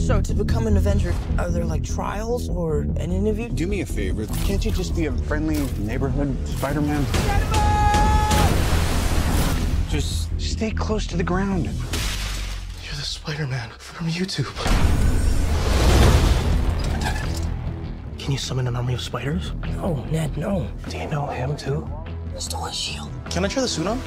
So, to become an Avenger, are there like trials or an interview? Do me a favor. Can't you just be a friendly neighborhood Spider-Man? Just stay close to the ground. You're the Spider-Man from YouTube. Can you summon an army of spiders? No, Ned, no. Do you know him too? Still a shield. Can I try the suit on?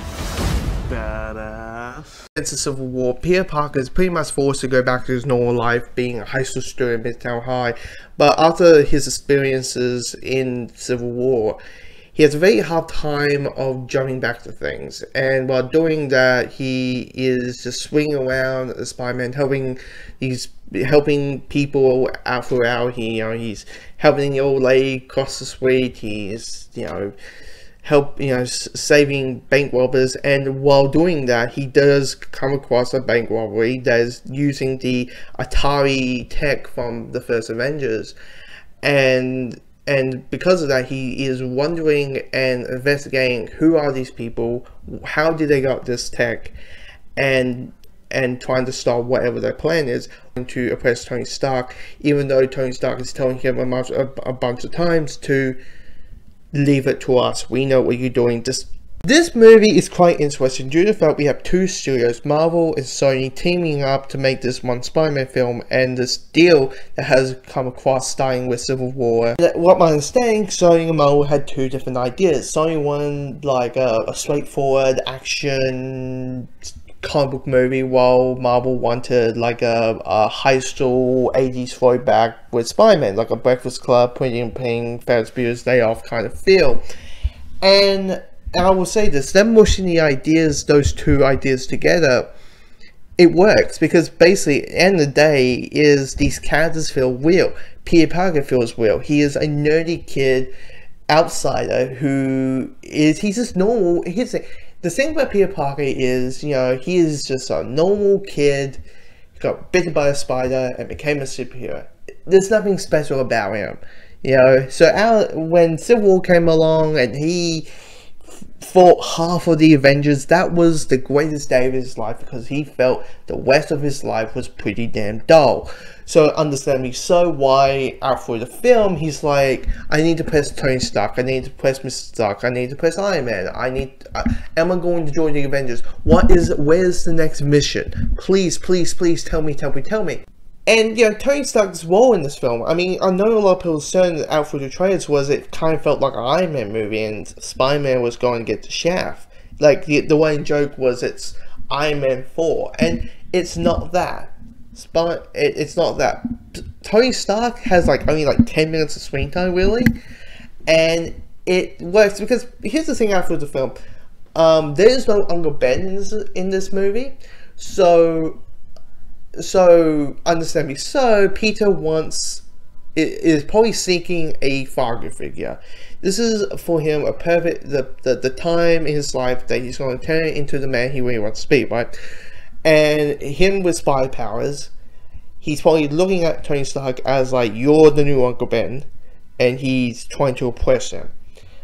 Badass. It's a Civil War. Peter Parker is pretty much forced to go back to his normal life, being a high school student at Midtown High. But after his experiences in Civil War, he has a very hard time of jumping back to things. And while doing that, he is just swinging around as Spider-Man, helping people out throughout. He's helping the old lady cross the street. He's, saving bank robbers, and while doing that, he does come across a bank robbery that is using the Atari tech from the first Avengers, and because of that, he is wondering and investigating who are these people, how did they got this tech, and trying to stop whatever their plan is to oppress Tony Stark, even though Tony Stark is telling him a bunch of times to leave it to us, we know what you're doing. This movie is quite interesting due to the fact we have two studios, Marvel and Sony, teaming up to make this one Spider-Man film, and this deal that has come across starting with Civil War. What my understanding, Sony and Marvel had two different ideas. Sony wanted like a straightforward action comic book movie, while Marvel wanted like a high school 80s throwback with Spider-Man, like a Breakfast Club, Pretty in Pink, Ferris Bueller's Day Off kind of feel. And I will say this, them mushing those two ideas together, it works, because basically at the end of the day is these characters feel real. Peter Parker feels real. He is a nerdy kid outsider he's just normal. The thing about Peter Parker is, he is just a normal kid who got bitten by a spider and became a superhero. There's nothing special about him, So when Civil War came along and he fought half of the Avengers, that was the greatest day of his life, because he felt the rest of his life was pretty damn dull. So understandably so, why after the film he's like, I need to press Tony Stark, I need to press Mr. Stark, I need to press Iron Man, am I going to join the Avengers? Where's the next mission? Please tell me. And Tony Stark's role in this film, I mean, I know a lot of people saying out through the trailers was it kind of felt like an Iron Man movie and Spider-Man was going to get the shaft. Like the running joke was it's Iron Man 4, and it's not that. It's not that. Tony Stark has only 10 minutes of screen time, really, and it works because here's the thing after the film, there is no Uncle Ben in this movie, so understandably so, Peter is probably seeking a father figure. This is for him a perfect the time in his life that he's going to turn into the man he really wants to be, right? And him with spy powers, he's probably looking at Tony Stark as you're the new Uncle Ben, and he's trying to oppress him.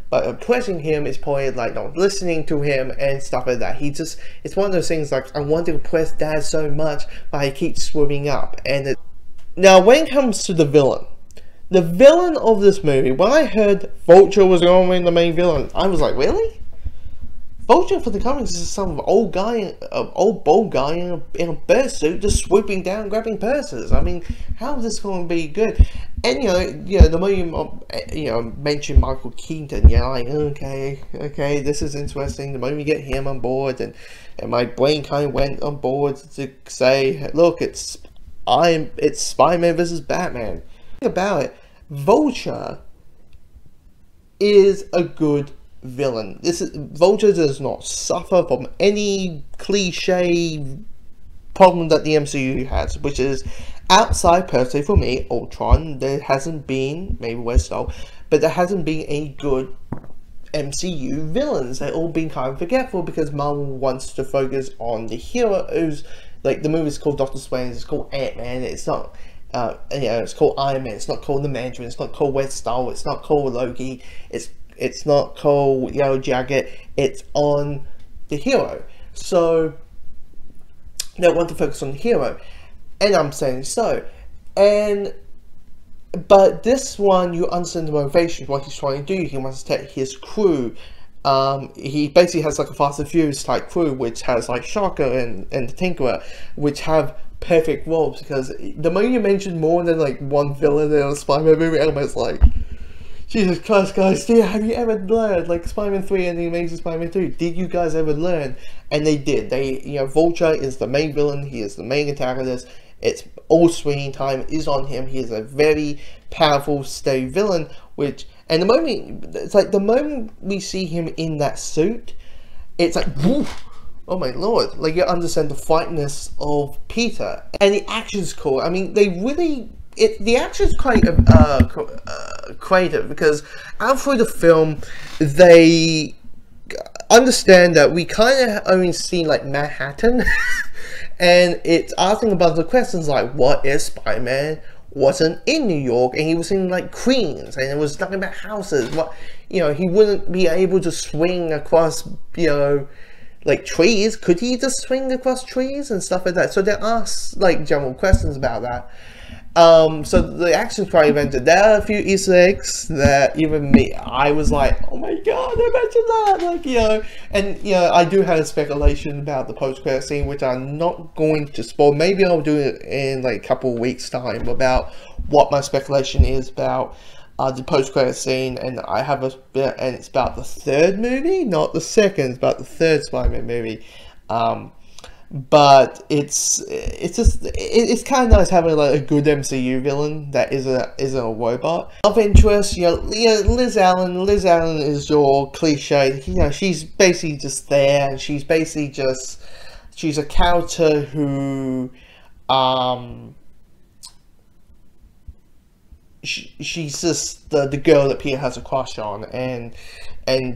But oppressing him is probably not listening to him and stuff like that. It's one of those things I want to oppress Dad so much, but he keeps swimming up. Now when it comes to the villain of this movie, when I heard Vulture was going to be the main villain, I was like, really? Vulture for the comics is some old bald guy in a bear suit just swooping down, grabbing purses. I mean, how is this going to be good? And the more you mention Michael Keaton, okay, this is interesting. The moment you get him on board, and my brain kind of went on board to say, look, it's Spider-Man versus Batman. Think about it, Vulture is a good villain. Vulture does not suffer from any cliche problem that the MCU has, which is outside per se for me, Ultron. There hasn't been, maybe West Star, but there hasn't been any good MCU villains. They've all been kind of forgetful because Marvel wants to focus on the heroes. The movie's called Doctor Strange, it's called Ant-Man, it's not it's called Iron Man, it's not called the Mandarin, it's not called West Star, it's not called Loki, it's not called Yellow Jacket, it's on the hero. So they want to focus on the hero, and I'm saying so. But this one, you understand the motivation, what he's trying to do. He wants to take his crew. He basically has like a Fast and Furious type crew, which has like Shocker and the Tinkerer, which have perfect roles, because the moment you mention more than like one villain in a Spider-Man movie, everyone's like, Jesus Christ, guys, have you ever learned, like Spider-Man 3 and the Amazing Spider-Man 2, did you guys ever learn? And they did. Vulture is the main villain, he is the main antagonist, it's all screen time is on him, he is a very powerful, steady villain, and the moment we see him in that suit, it's like, woof, oh my lord, like you understand the frightness of Peter. And the action's cool. I mean, the action's quite creative, because out through the film, they understand that we kind of only see like Manhattan, and it's asking about the questions like, what if Spider-Man wasn't in New York and he was in like Queens, and it was talking about houses? What, he wouldn't be able to swing across, like trees. Could he just swing across trees and stuff like that? So there are like general questions about that. So the action's quite invented. There are a few Easter eggs that even me, I was like, oh my god, they mentioned that, and I do have a speculation about the post-credit scene, which I'm not going to spoil. Maybe I'll do it in like a couple of weeks time, about what my speculation is about the post-credit scene. And I have and it's about the third movie, not the second, it's about the third Spider-Man movie. But it's kind of nice having like a good MCU villain that isn't a robot. Of interest, Liz Allen. Liz Allen is your cliche. She's basically just there, and she's a character who she's just the girl that Peter has a crush on, and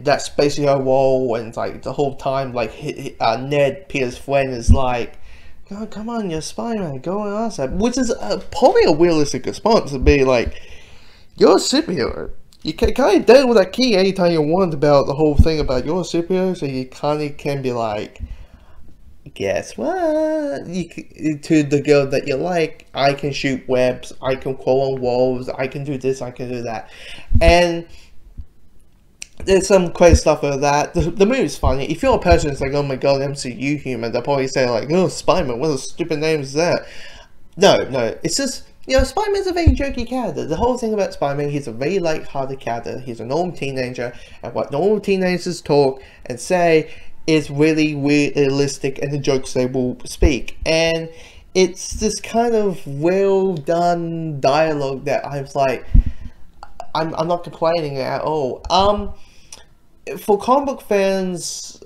that's basically her role. And like the whole time, like Ned, Peter's friend, is like, oh, come on, you're Spider-Man, go and ask that. Which is probably a realistic response, to be like, you're a superhero. You can kind of deal with that key anytime you want about the whole thing about you're a superhero, so you kind of can be like, guess what? To the girl that you like, I can shoot webs, I can crawl on walls, I can do this, I can do that. And there's some crazy stuff like that. The movie's funny. If you're a person who's like, oh my god, MCU humor, they'll probably say like, oh, Spider-Man, what a stupid name is that? No, it's just, Spider-Man's a very jokey character. The whole thing about Spider-Man, he's a very light-hearted character. He's a normal teenager, and what normal teenagers talk and say is really realistic, and the jokes they will speak. And it's this kind of well done dialogue that I was like, I'm not complaining at all. For comic book fans,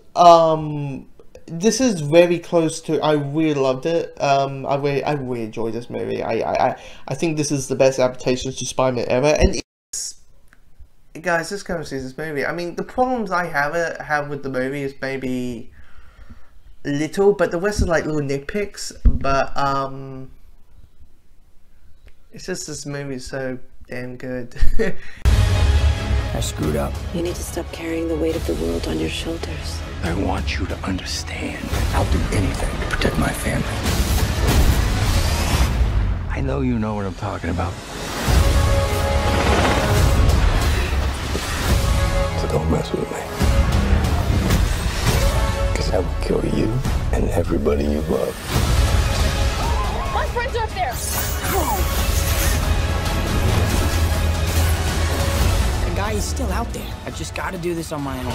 this is very close to, I really loved it. I really enjoyed this movie. I think this is the best adaptation to Spider-Man ever. And guys, just come and see this movie. I mean, the problems I have with the movie is maybe little, but the rest is like little nitpicks. But it's just, this movie is so damn good. I screwed up. You need to stop carrying the weight of the world on your shoulders. I want you to understand. I'll do anything to protect my family. I know you know what I'm talking about. So don't mess with me. Because I will kill you and everybody you love. My friends are up there! The guy is still out there. I just gotta do this on my own.